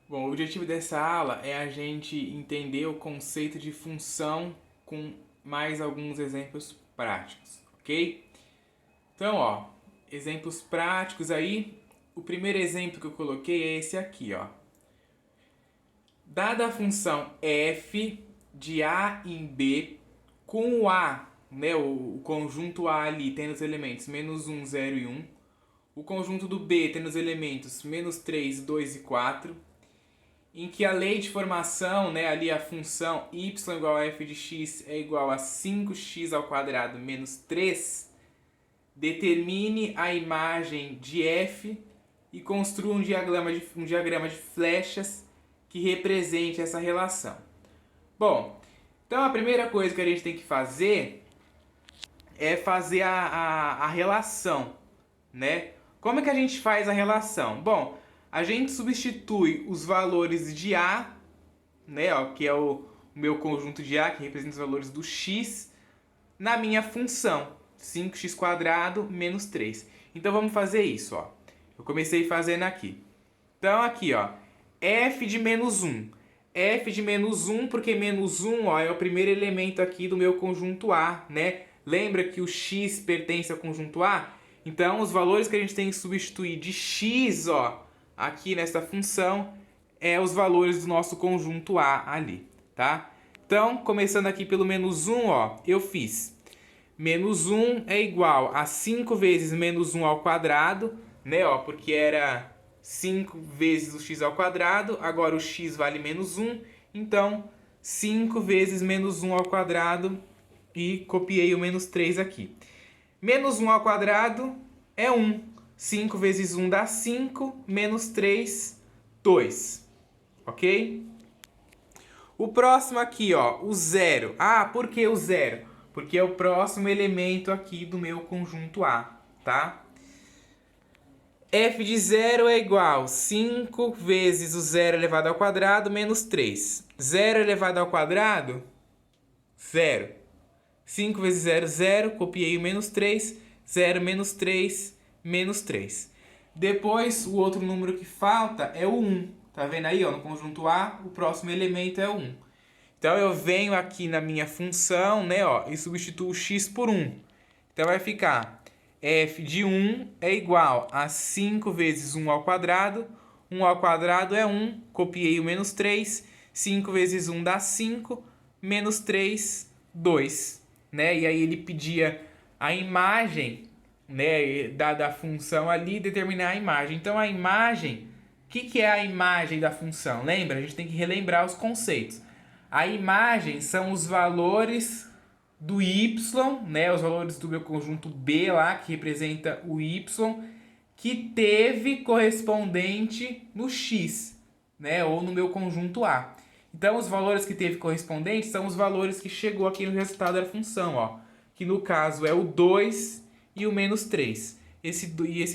Bom, o objetivo dessa aula é a gente entender o conceito de função com mais alguns exemplos práticos, ok? Então, exemplos práticos aí. O primeiro exemplo que eu coloquei é esse aqui, ó. Dada a função f de a em b, com o a, né, o conjunto a ali tendo os elementos menos um, 0 e 1, o conjunto do b tendo os elementos menos 3, 2 e 4, em que a lei de formação, né, ali a função y igual a f de x é igual a 5x ao quadrado menos 3, determine a imagem de f e construa um diagrama de flechas que represente essa relação. Bom, então a primeira coisa que a gente tem que fazer é fazer a relação, né? Como é que a gente faz a relação? Bom, a gente substitui os valores de A, né, que é o meu conjunto de A, que representa os valores do x, na minha função, 5x² menos 3. Então vamos fazer isso, ó. Eu comecei fazendo aqui. Então aqui, ó, f de menos 1. F de menos 1, porque menos 1, ó, é o primeiro elemento aqui do meu conjunto A, né? Lembra que o x pertence ao conjunto A? Então, os valores que a gente tem que substituir de x, ó, aqui nessa função, é os valores do nosso conjunto A ali, tá? Então, começando aqui pelo menos 1, ó, eu fiz menos 1 é igual a 5 vezes menos 1 ao quadrado, né, ó, porque era 5 vezes o x ao quadrado, agora o x vale menos 1, então 5 vezes menos 1 ao quadrado, e copiei o menos 3 aqui. Menos 1 ao quadrado é 1. 5 vezes 1 dá 5, menos 3, 2. Ok? O próximo aqui, ó, o zero. Ah, por que o zero? Porque é o próximo elemento aqui do meu conjunto A, tá? F de zero é igual a 5 vezes o zero elevado ao quadrado menos 3. Zero elevado ao quadrado, zero. 5 vezes zero, zero. Copiei o menos 3. Zero menos 3, menos 3. Depois, o outro número que falta é o 1. Tá vendo aí, ó? No conjunto A, o próximo elemento é o 1. Então, eu venho aqui na minha função, né, ó, e substituo o x por 1. Então, vai ficar f de 1 é igual a 5 vezes 1 ao quadrado. 1 ao quadrado é 1. Copiei o menos 3. 5 vezes 1 dá 5. Menos 3, 2. Né? E aí ele pedia a imagem, né, da função ali, determinar a imagem. Então, a imagem, o que é a imagem da função? Lembra? A gente tem que relembrar os conceitos. A imagem são os valores do y, né, os valores do meu conjunto B lá, que representa o y, que teve correspondente no x, né, ou no meu conjunto A. Então, os valores que teve correspondente são os valores que chegou aqui no resultado da função, ó, que no caso é o 2 e o menos 3. Esse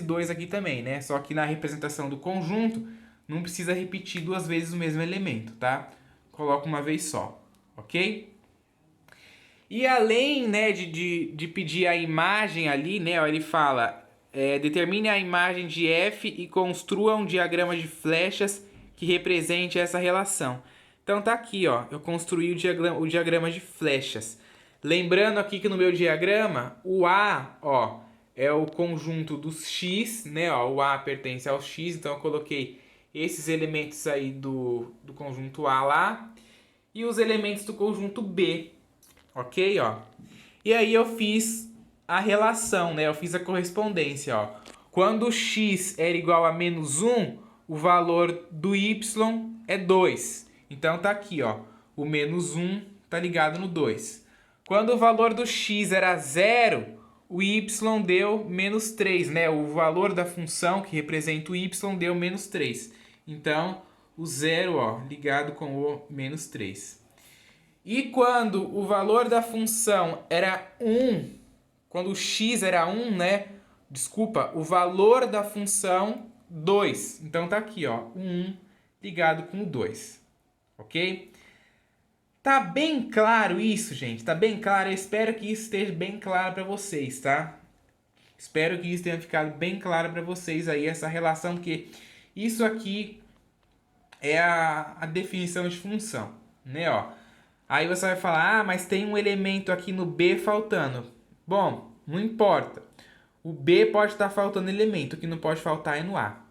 2 aqui também, né? Só que na representação do conjunto não precisa repetir duas vezes o mesmo elemento, tá? Coloca uma vez só, ok? E além, né, de pedir a imagem ali, né, ó, ele fala, determine a imagem de f e construa um diagrama de flechas que represente essa relação. Então tá aqui, ó, eu construí o diagrama de flechas. Lembrando aqui que no meu diagrama, o A, ó, é o conjunto dos x, né, ó, o A pertence ao x, então eu coloquei esses elementos aí do conjunto A lá, e os elementos do conjunto B, ok, ó. E aí eu fiz a relação, né, eu fiz a correspondência, ó. Quando x era igual a menos 1, o valor do y é 2. Então tá aqui, ó, o menos 1 tá ligado no 2. Quando o valor do x era 0, o y deu menos 3, né? O valor da função que representa o y deu menos 3. Então, o 0, ó, ligado com o menos 3. E quando o valor da função era 1, quando o x era 1, né? Desculpa, o valor da função 2. Então tá aqui, ó, o 1 ligado com o 2. Ok? Tá bem claro isso, gente? Tá bem claro? Eu espero que isso esteja bem claro para vocês, tá? Espero que isso tenha ficado bem claro para vocês aí, essa relação, porque isso aqui é a definição de função, né? Ó. Aí você vai falar, mas tem um elemento aqui no B faltando. Bom, não importa. O B pode estar faltando elemento, o que não pode faltar é no A.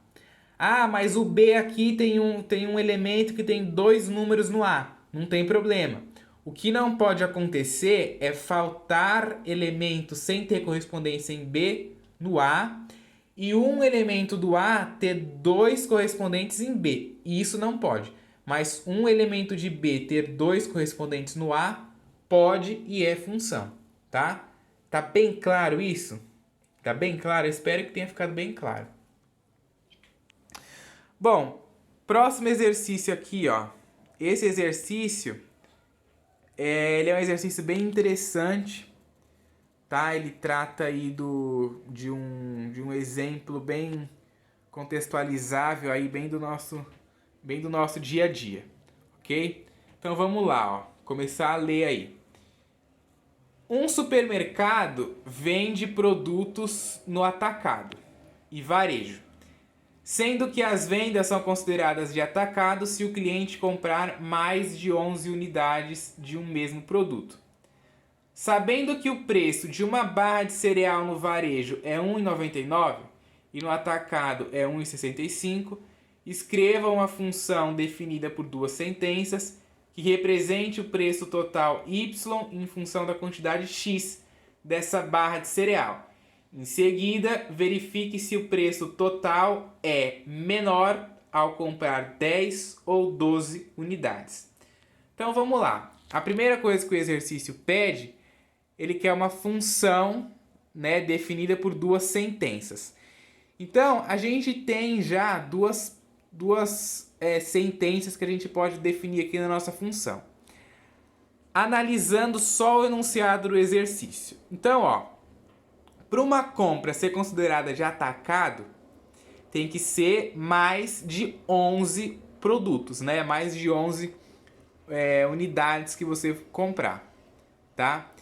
Ah, mas o B aqui tem um elemento que tem 2 números no A. Não tem problema. O que não pode acontecer é faltar elemento sem ter correspondência em B no A e um elemento do A ter 2 correspondentes em B. Isso não pode. Mas um elemento de B ter 2 correspondentes no A pode e é função, tá? Tá bem claro isso? Tá bem claro? Eu espero que tenha ficado bem claro. Bom, próximo exercício aqui, ó. Esse exercício, ele é um exercício bem interessante, tá? Ele trata aí de um exemplo bem contextualizável aí, bem do nosso dia a dia, ok? Então vamos lá, ó. Começar a ler aí. Um supermercado vende produtos no atacado e varejo, sendo que as vendas são consideradas de atacado se o cliente comprar mais de 11 unidades de um mesmo produto. Sabendo que o preço de uma barra de cereal no varejo é R$ 1,99 e no atacado é R$ 1,65, escreva uma função definida por duas sentenças que represente o preço total y em função da quantidade x dessa barra de cereal. Em seguida, verifique se o preço total é menor ao comprar 10 ou 12 unidades. Então vamos lá. A primeira coisa que o exercício pede, ele quer uma função, né, definida por duas sentenças. Então a gente tem já duas sentenças que a gente pode definir aqui na nossa função. Analisando só o enunciado do exercício. Então, ó, para uma compra ser considerada de atacado, tem que ser mais de 11 produtos, né? Mais de 11 unidades que você comprar, tá?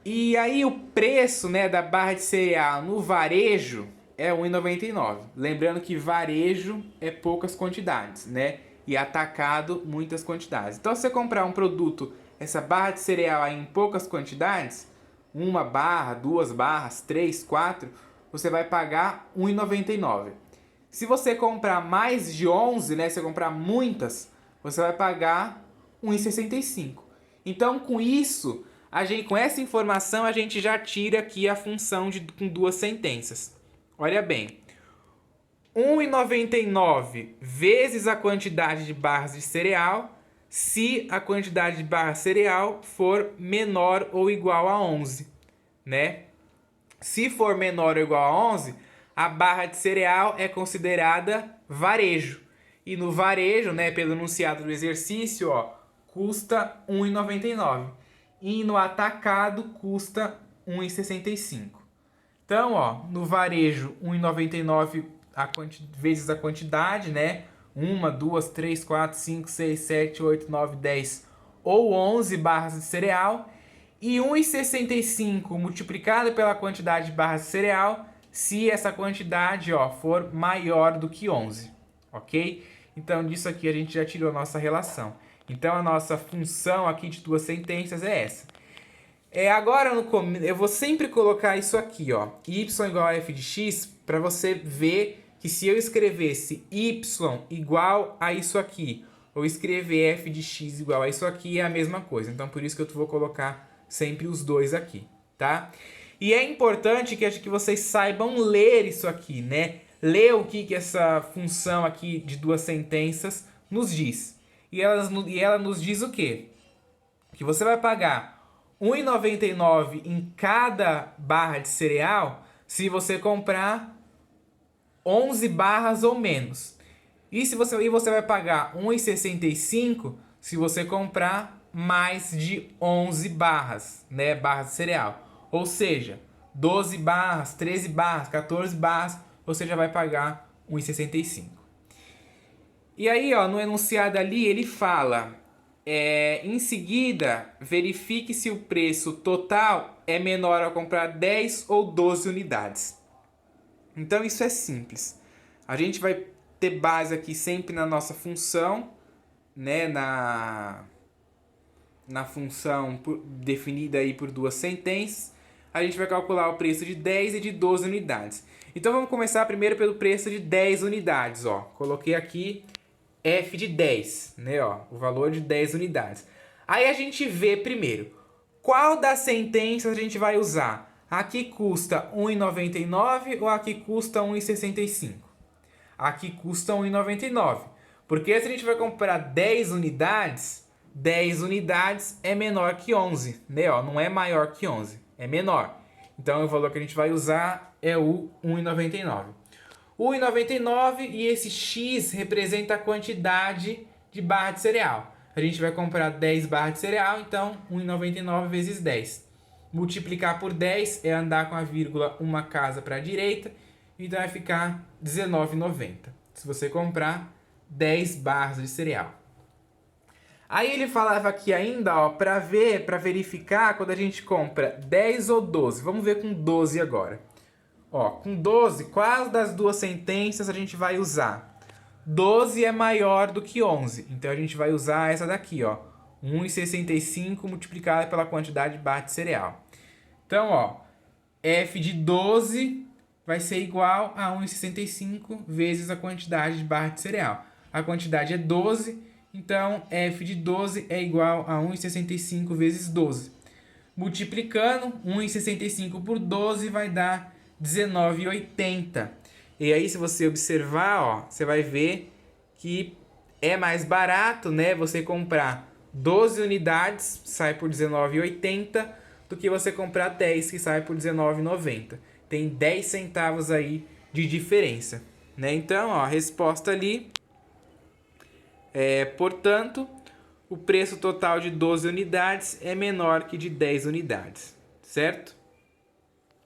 E aí o preço, né, da barra de cereal no varejo é R$ 1,99. Lembrando que varejo é poucas quantidades, né? E atacado, muitas quantidades. Então, se você comprar um produto, essa barra de cereal aí em poucas quantidades, uma barra, duas barras, 3, 4, você vai pagar R$ 1,99. Se você comprar mais de 11, né, se você comprar muitas, você vai pagar R$ 1,65. Então, com isso, com essa informação, a gente já tira aqui a função com duas sentenças. Olha bem, 1,99 vezes a quantidade de barras de cereal, se a quantidade de barras de cereal for menor ou igual a 11, né? Se for menor ou igual a 11, a barra de cereal é considerada varejo. E no varejo, né, pelo enunciado do exercício, ó, custa R$ 1,99. E no atacado custa R$ 1,65. Então, ó, no varejo, R$ 1,99 vezes a quantidade, né? 1, 2, 3, 4, 5, 6, 7, 8, 9, 10 ou 11 barras de cereal. E 1,65 multiplicado pela quantidade de barras de cereal, se essa quantidade, ó, for maior do que 11, ok? Então, disso aqui a gente já tirou a nossa relação. Então, a nossa função aqui de duas sentenças é essa. Agora, eu vou sempre colocar isso aqui, ó, y igual a f de x, para você ver que se eu escrevesse y igual a isso aqui, ou escrever f de x igual a isso aqui, é a mesma coisa. Então, por isso que eu vou colocar sempre os dois aqui, tá? E é importante que vocês saibam ler isso aqui, né? Ler o que essa função aqui de duas sentenças nos diz. E ela nos diz o quê? Que você vai pagar R$ 1,99 em cada barra de cereal se você comprar 11 barras ou menos. E você vai pagar R$ 1,65 se você comprar mais de 11 barras, né, barras de cereal. Ou seja, 12 barras, 13 barras, 14 barras, você já vai pagar R$ 1,65. E aí, ó, no enunciado ali, ele fala... em seguida, verifique se o preço total é menor ao comprar 10 ou 12 unidades. Então isso é simples. A gente vai ter base aqui sempre na nossa função, né? Na função definida aí por duas sentenças. A gente vai calcular o preço de 10 e de 12 unidades. Então vamos começar primeiro pelo preço de 10 unidades, ó. Coloquei aqui F de 10, né, ó, o valor de 10 unidades. Aí a gente vê primeiro, qual das sentenças a gente vai usar? Aqui custa R$ 1,99 ou aqui custa R$ 1,65? Aqui custa R$ 1,99. Porque se a gente vai comprar 10 unidades é menor que 11, né? Ó, não é maior que 11, é menor. Então o valor que a gente vai usar é o R$ 1,99. O 1,99 e esse X representa a quantidade de barra de cereal. A gente vai comprar 10 barras de cereal, então 1,99 vezes 10. Multiplicar por 10 é andar com a vírgula uma casa para a direita, então vai ficar R$19,90. Se você comprar 10 barras de cereal. Aí ele falava aqui ainda, ó, para verificar quando a gente compra 10 ou 12. Vamos ver com 12 agora. Ó, com 12, quais das duas sentenças a gente vai usar? 12 é maior do que 11, então a gente vai usar essa daqui, ó. 1,65 multiplicado pela quantidade de barra de cereal. Então, ó, F de 12 vai ser igual a 1,65 vezes a quantidade de barra de cereal. A quantidade é 12, então F de 12 é igual a 1,65 vezes 12. Multiplicando, 1,65 por 12 vai dar R$19,80. E aí, se você observar, ó, você vai ver que é mais barato, né, você comprar 12 unidades, sai por R$19,80, do que você comprar 10, que sai por R$19,90. Tem 10 centavos aí de diferença, né? Então, ó, a resposta ali portanto, o preço total de 12 unidades é menor que de 10 unidades, certo?